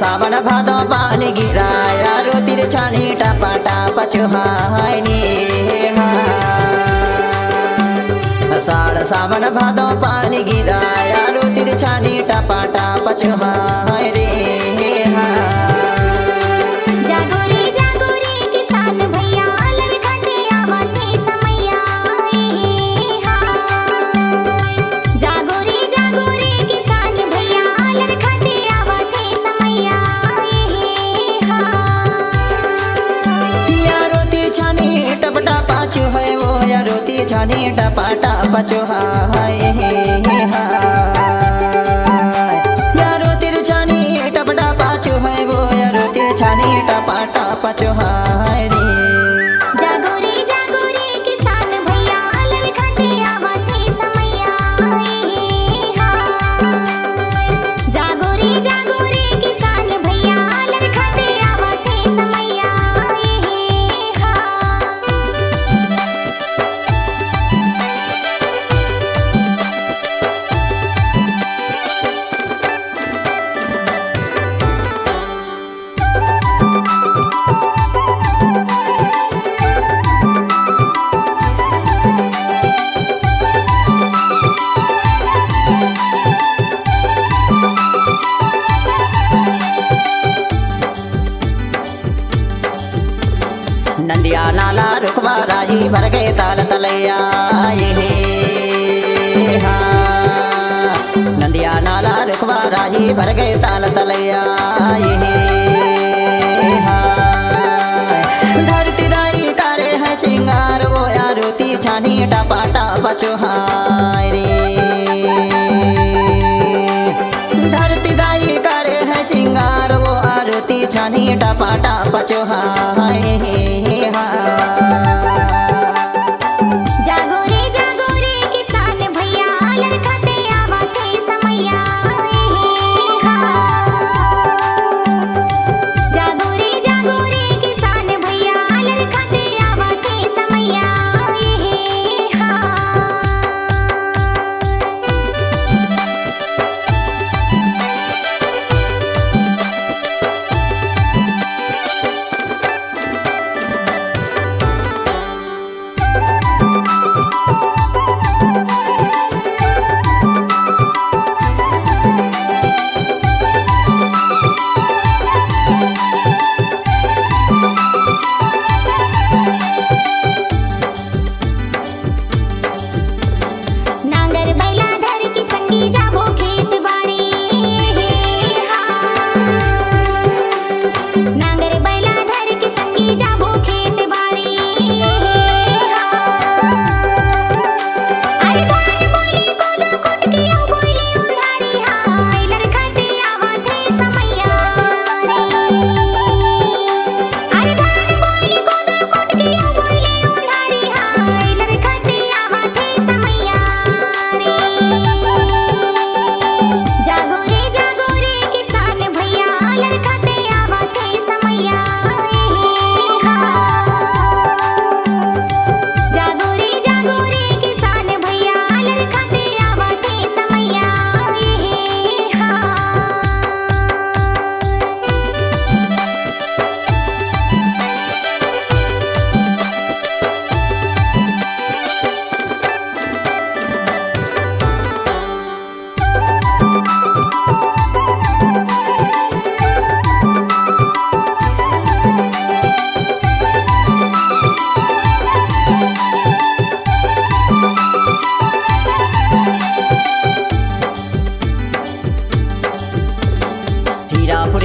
सावन भादो पानी गिराया रोतिर छानी टापा टापा चुहाय ने साड़ सावन भादो पानी गिराया रोतिर छानी टापा टापा चुहाय रे छानी टपा टपा चुहाय यारो तिर छानी टपा टपा चुहाय वो यारो तिर छानी टपा टपा चुहाय रे नंदिया नाला रुकवा राजी भर गए ताल तलैया नंदिया नाला रुकवा राजी भर गए ताल तलैया धरती दाई करे है सिंगार वो यारोती छानी टपा टपा चुहाय रे धरती दाई करे है सिंगार वो आरती छानी टपा टपा चुहाय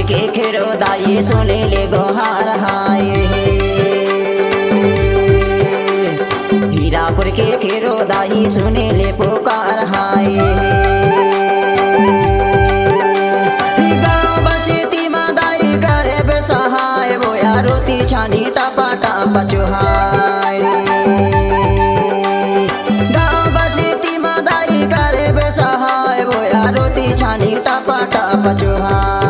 के खेरो दाई सुने ले गोहार हाय हीरापुर के खेरो दाई सुने ले पुकार हाय गाँव बसेती मादाई करे बेसहाय वो यारोती छानी टपा टपा चुहाय गाँव बसेती मादाई करे बेसहाय वो यारोती छानी टपा टपा चुहाय